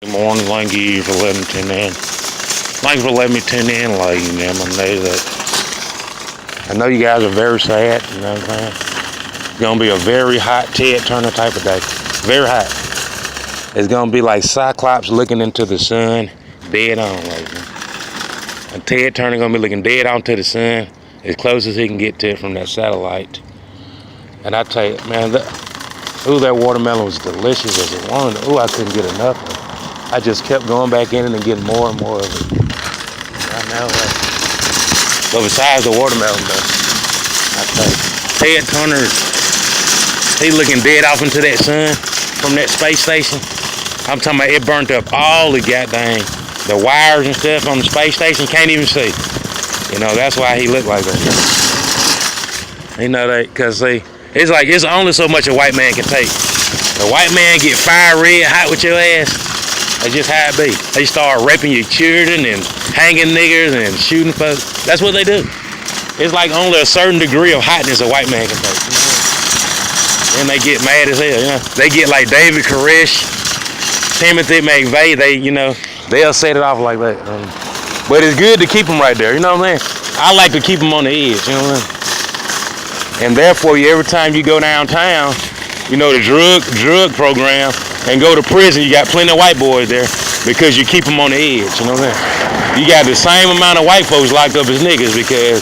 Good morning. Thank you for letting me tune in. Thank you for letting me tune in, ladies and gentlemen. I know you guys are very sad, you know what I'm saying? It's gonna be a very hot Ted Turner type of day. Very hot. It's gonna be like Cyclops looking into the sun, dead on, ladies and gentlemen. And Ted Turner gonna be looking dead on to the sun, as close as he can get to it from that satellite. And I tell you, man, that watermelon was delicious as it wanted. Ooh, I couldn't get enough of it. I just kept going back in it and getting more and more of it. I know. But besides the watermelon, though, I tell you, Ted Turner, he looking dead off into that sun from that space station. I'm talking about it burnt up all the goddamn, the wires and stuff on the space station. Can't even see. You know, that's why he looked like that. You know that, because see, it's like it's only so much a white man can take. The white man get fire red hot with your ass. That's just how it be. They start raping your children and hanging niggers and shooting folks. That's what they do. It's like only a certain degree of hotness a white man can take. You know? And they get mad as hell. You know? They get like David Koresh, Timothy McVeigh. They'll set it off like that. But it's good to keep them right there. You know what I'm saying? I like to keep them on the edge. You know what I'm saying? And therefore, every time you go downtown, you know, the drug program, and go to prison, you got plenty of white boys there because you keep them on the edge, you know what I'm saying? You got the same amount of white folks locked up as niggas because,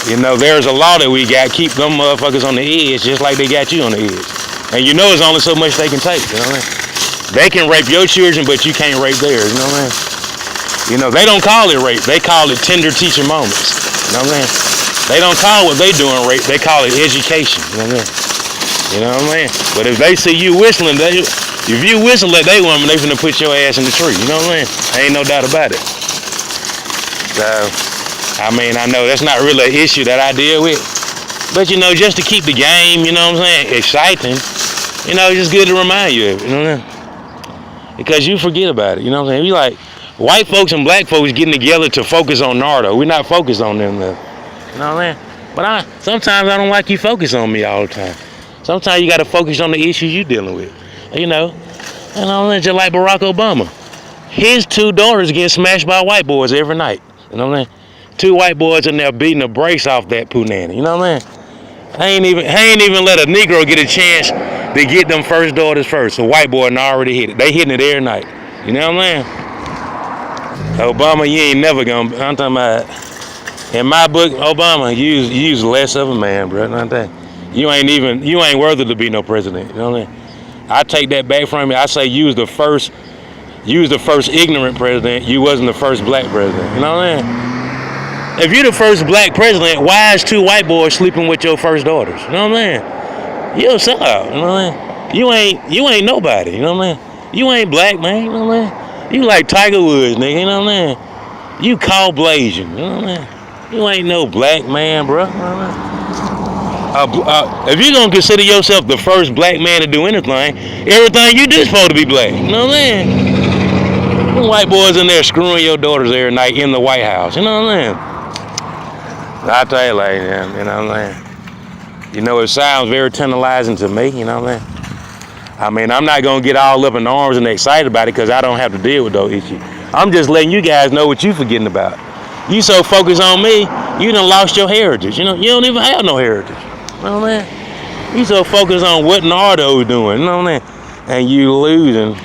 you know, there's a law that we got, keep them motherfuckers on the edge just like they got you on the edge. And you know there's only so much they can take, you know what I'm saying? They can rape your children, but you can't rape theirs, you know what I'm saying? You know, they don't call it rape, they call it tender teacher moments, you know what I'm saying? They don't call what they doing rape, they call it education, you know what I'm saying? You know what I'm saying? But if they see you whistling, if you whistle at they woman, they finna put your ass in the tree. You know what I'm saying? Ain't no doubt about it. So, I mean, I know that's not really an issue that I deal with. But, you know, just to keep the game, you know what I'm saying, exciting, you know, it's just good to remind you of it, you know what I'm saying? Because you forget about it, you know what I'm saying? We like, white folks and black folks getting together to focus on Nardo. We're not focused on them, though. You know what I'm saying? But sometimes I don't like you focus on me all the time. Sometimes you got to focus on the issues you're dealing with. You know, and just like Barack Obama. His two daughters get smashed by white boys every night. You know what I'm saying? Two white boys in there beating the brakes off that punani. You know what I'm saying? He ain't even let a Negro get a chance to get them first daughters first. A white boy already hit it. They hitting it every night. You know what I'm saying? Obama, you ain't never gonna. I'm talking about. In my book, Obama, you's less of a man, bro. You ain't worthy to be no president. You know what I'm saying? I take that back from you. I say you was the first ignorant president. You wasn't the first black president. You know what I'm saying? If you're the first black president, why is two white boys sleeping with your first daughters? You know what I'm saying? You're a sellout. You know what I'm saying? You ain't nobody. You know what I'm saying? You ain't black, man. You know what I'm saying? You like Tiger Woods, nigga. You know what I'm saying? You call blazing. You know what I'm saying? You ain't no black man, bro. You know what I'm saying? If you're gonna consider yourself the first black man to do anything, everything you do is supposed to be black. You know what I'm saying? Them white boys in there screwing your daughters every night in the White House. You know what I'm saying? I tell you, like, you know what I'm saying? You know, it sounds very tantalizing to me. You know what I'm saying? I mean, I'm not gonna get all up in arms and excited about it because I don't have to deal with those issues. I'm just letting you guys know what you forgetting about. You so focused on me, you done lost your heritage. You know, you don't even have no heritage. You know what I'm saying? You so focused on what Nardo's doing, you know what I'm saying? And you losing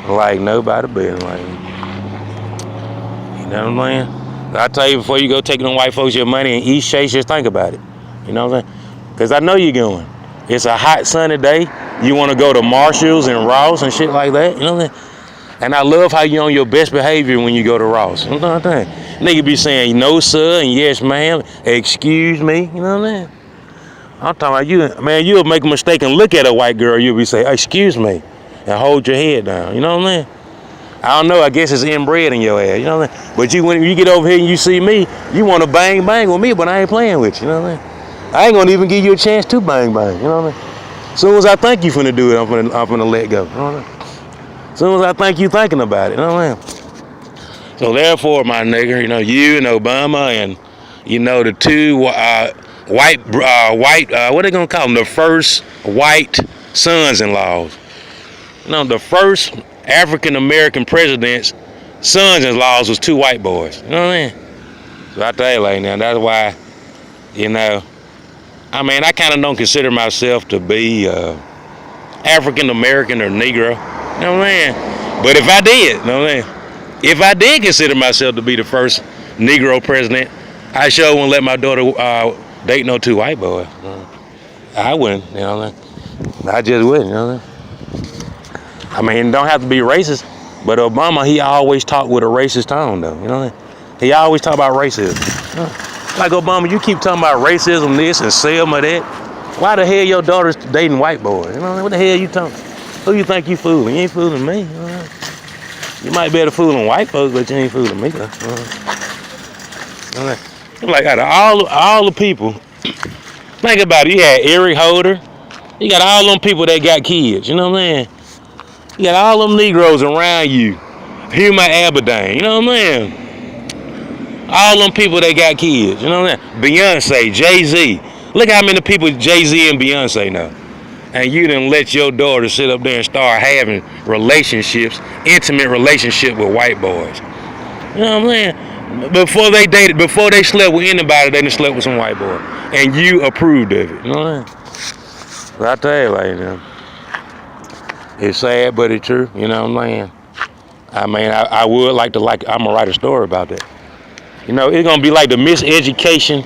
like nobody business. Like, you know what I'm saying? I tell you, before you go taking them white folks your money and eat shakes, just think about it. You know what I'm saying? Because I know you're going. It's a hot sunny day. You want to go to Marshall's and Ross and shit like that. You know what I'm saying? And I love how you on your best behavior when you go to Ross. You know what I'm saying? Nigga be saying no sir and yes ma'am, excuse me. You know what I'm saying? I'm talking about you, man, you'll make a mistake and look at a white girl, you'll be saying, excuse me, and hold your head down, you know what I'm saying? I don't know, I guess it's inbred in your ass, you know what I'm saying? But when you get over here and you see me, you want to bang with me, but I ain't playing with you, you know what I'm saying? I ain't gonna even give you a chance to bang, you know what I'm saying? As soon as I think you finna do it, I'm finna let go, you know what I'm saying? As soon as I think you thinking about it, you know what I'm saying? So therefore, my nigga, you know, you and Obama and, you know, the two, white, what they gonna call them? The first white sons-in-laws. No, the first African American presidents' sons-in-laws was 2 white boys. You know what I mean? So I tell you like now, that's why, you know, I mean, I kind of don't consider myself to be African American or Negro. You know what I mean? But if I did, you know what I mean? If I did consider myself to be the first Negro president, I sure wouldn't let my daughter date no 2 white boys. I wouldn't, you know what I mean? I just wouldn't, you know what I mean? It don't have to be racist, but Obama, he always talked with a racist tone, though, you know what I mean? He always talk about racism. Like, Obama, you keep talking about racism this and Selma that. Why the hell your daughter's dating white boys? You know what the hell you talking? Who you think you fooling? You ain't fooling me. You know what I mean? You might be able to fooling white folks, but you ain't fooling me, though. You know what I mean? Like, out of all the people, think about it. You had Eric Holder. You got all them people that got kids. You know what I'm saying? You got all them Negroes around you. Huma Abedin. You know what I'm saying? All them people that got kids, you know what I'm saying? Beyonce, Jay-Z. Look how many people Jay-Z and Beyonce know. And you done let your daughter sit up there and start having relationships, intimate relationship with white boys. You know what I'm saying? Before they dated, before they slept with anybody, they done slept with some white boy. And you approved of it. You know what I'm saying? But I tell you, like, you know, it's sad, but it's true. You know what I'm saying? I mean, I would like to, I'm going to write a story about that. You know, it's gonna be like the miseducation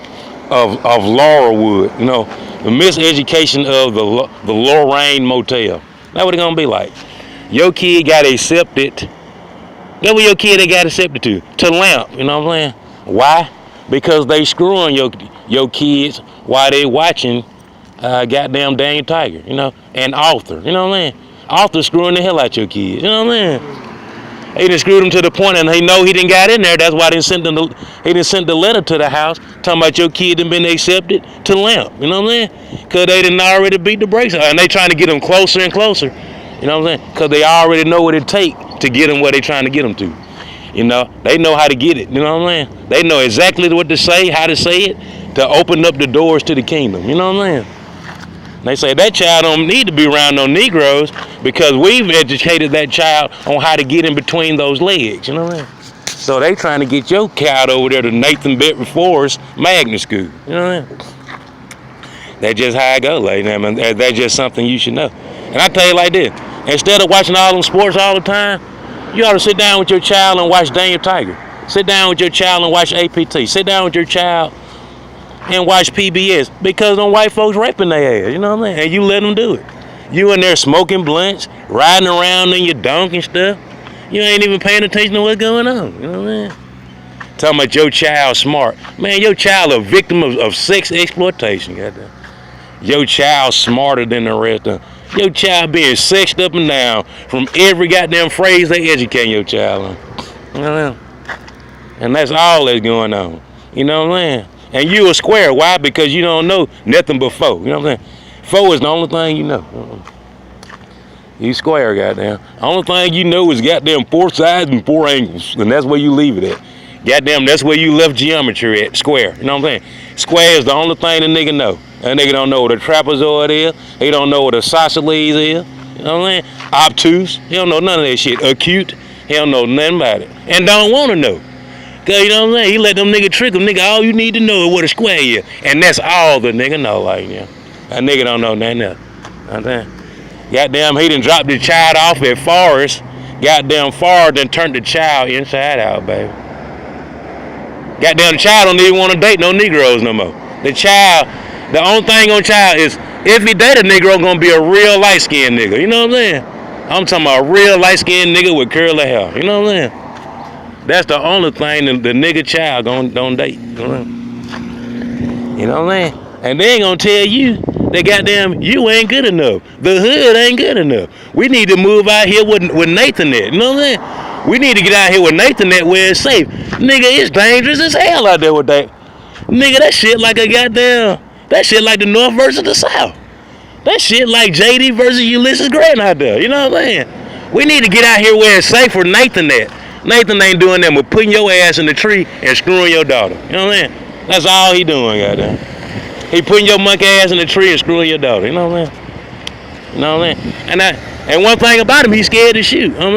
of Laurelwood. You know, the miseducation of the Lorraine Motel. That's what it's gonna be like. Your kid got accepted. That's what your kid got accepted to Lamp. You know what I'm saying? Why? Because they screwing your kids while they watching goddamn Daniel Tiger. You know, and Arthur. You know what I'm saying? Arthur screwing the hell out your kids. You know what I'm saying? He done screwed him to the point, and he know he didn't got in there. That's why he didn't send the letter to the house talking about your kid done been accepted to Lamp. You know what I'm saying? Because they done already beat the brakes on, and they trying to get him closer and closer. You know what I'm saying? Because they already know what it take to get him where they trying to get him to. You know, they know how to get it. You know what I'm saying? They know exactly what to say, how to say it, to open up the doors to the kingdom. You know what I'm saying? They say that child don't need to be around no Negroes because we've educated that child on how to get in between those legs. You know what I mean? So they trying to get your child over there to Nathan Bedford Forrest Magnet School. You know what I mean? That's just how I go, lady. I mean, that's just something you should know. And I tell you like this: instead of watching all them sports all the time, you ought to sit down with your child and watch Daniel Tiger. Sit down with your child and watch APT. Sit down with your child and watch PBS, because them white folks raping their ass, you know what I mean? And you let them do it. You in there smoking blunts, riding around in your donk and stuff. You ain't even paying attention to what's going on, you know what I mean? Talking about your child smart. Man, your child a victim of sex exploitation, goddamn. Your child smarter than the rest of them. Your child being sexed up and down from every goddamn phrase they educate your child on. You know what I mean? And that's all that's going on. You know what I'm saying? And you a square. Why? Because you don't know nothing but four. You know what I'm saying? Four is the only thing you know. You square, goddamn. The only thing you know is goddamn 4 sides and 4 angles. And that's where you leave it at. Goddamn, that's where you left geometry at, square. You know what I'm saying? Square is the only thing the nigga know. That nigga don't know what a trapezoid is. He don't know what a isosceles is. You know what I'm saying? Obtuse. He don't know none of that shit. Acute. He don't know nothing about it. And don't want to know. Cause you know what I'm saying? He let them nigga trick him. Nigga, all you need to know is what a square is. And that's all the nigga know, like, yeah. That nigga don't know nothing else. You know what I'm saying? Goddamn, he done dropped the child off at Forrest. Goddamn, Forrest done turned the child inside out, baby. Goddamn, the child don't even want to date no Negroes no more. The child, the only thing on child is, if he date a Negro, gonna be a real light-skinned nigga. You know what I'm saying? I'm talking about a real light-skinned nigga with curly hair. You know what I'm saying? That's the only thing the nigga child don't date. You know what I'm saying? And they ain't gonna tell you that goddamn you ain't good enough. The hood ain't good enough. We need to move out here with Nathan at. You know what I'm saying? We need to get out here with Nathan at where it's safe. Nigga, it's dangerous as hell out there with that. Nigga, that shit like a goddamn, that shit like the North versus the South. That shit like JD versus Ulysses Grant out there. You know what I'm saying? We need to get out here where it's safe for Nathan at. Nathan ain't doing that but putting your ass in the tree and screwing your daughter. You know what I'm saying? That's all he doing, goddamn. He putting your monkey ass in the tree and screwing your daughter. You know what I'm saying? You know what I'm saying? And one thing about him, he's scared to shoot. I'm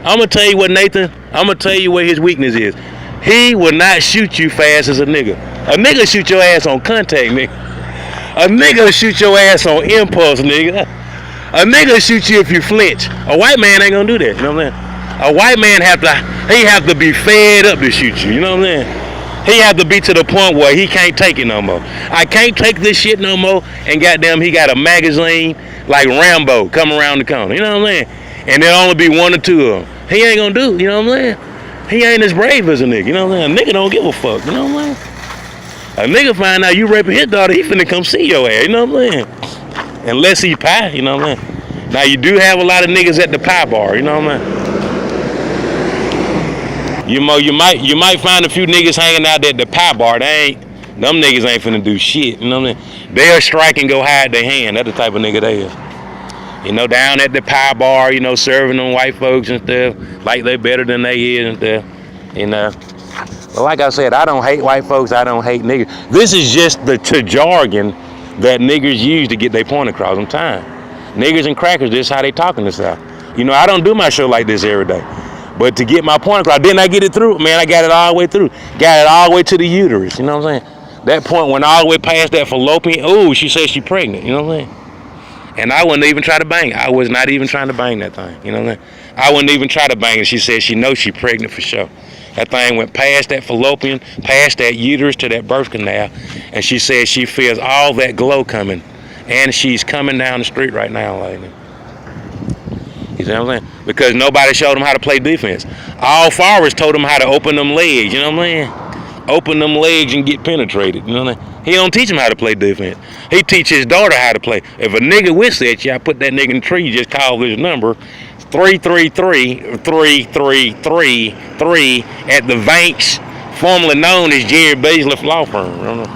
gonna tell you what, Nathan. I'm gonna tell you what his weakness is. He will not shoot you fast as a nigga. A nigga shoot your ass on contact, nigga. A nigga shoot your ass on impulse, nigga. A nigga shoot you if you flinch. A white man ain't gonna do that. You know what I'm saying? A white man have to be fed up to shoot you. You know what I'm saying? He have to be to the point where he can't take it no more. I can't take this shit no more. And goddamn, he got a magazine like Rambo coming around the corner. You know what I'm saying? And there'll only be one or two of them. He ain't gonna do. You know what I'm saying? He ain't as brave as a nigga. You know what I'm saying? A nigga don't give a fuck. You know what I'm saying? A nigga find out you raping his daughter, he finna come see your ass. You know what I'm saying? Unless he pie. You know what I'm saying? Now you do have a lot of niggas at the pie bar. You know what I'm saying? You might find a few niggas hanging out at the pie bar. Them niggas ain't finna do shit. You know what I'm saying? They'll strike and go hide their hand. That's the type of nigga they is. You know, down at the pie bar, you know, serving them white folks and stuff, like they better than they is and stuff. You know. But like I said, I don't hate white folks, I don't hate niggas. This is just the jargon that niggas use to get their point across on time. Niggas and crackers, this is how they talk in the South. You know, I don't do my show like this every day. But to get my point across, didn't I get it through? Man, I got it all the way through. Got it all the way to the uterus, you know what I'm saying? That point went all the way past that fallopian. Oh, she said she pregnant, you know what I'm saying? And I wouldn't even try to bang it. I was not even trying to bang that thing, you know what I'm saying? I wouldn't even try to bang it. She said she knows she pregnant for sure. That thing went past that fallopian, past that uterus to that birth canal, and she said she feels all that glow coming, and she's coming down the street right now, lady. You see what I'm saying? Because nobody showed them how to play defense. All Forrest told them how to open them legs, you know what I'm saying? Open them legs and get penetrated, you know what I'm saying? He don't teach him how to play defense. He teach his daughter how to play. If a nigga whistles at you, I put that nigga in the tree, you just call this number, 333-333-3 at the Vanks, formerly known as Jerry Baisley Law Firm.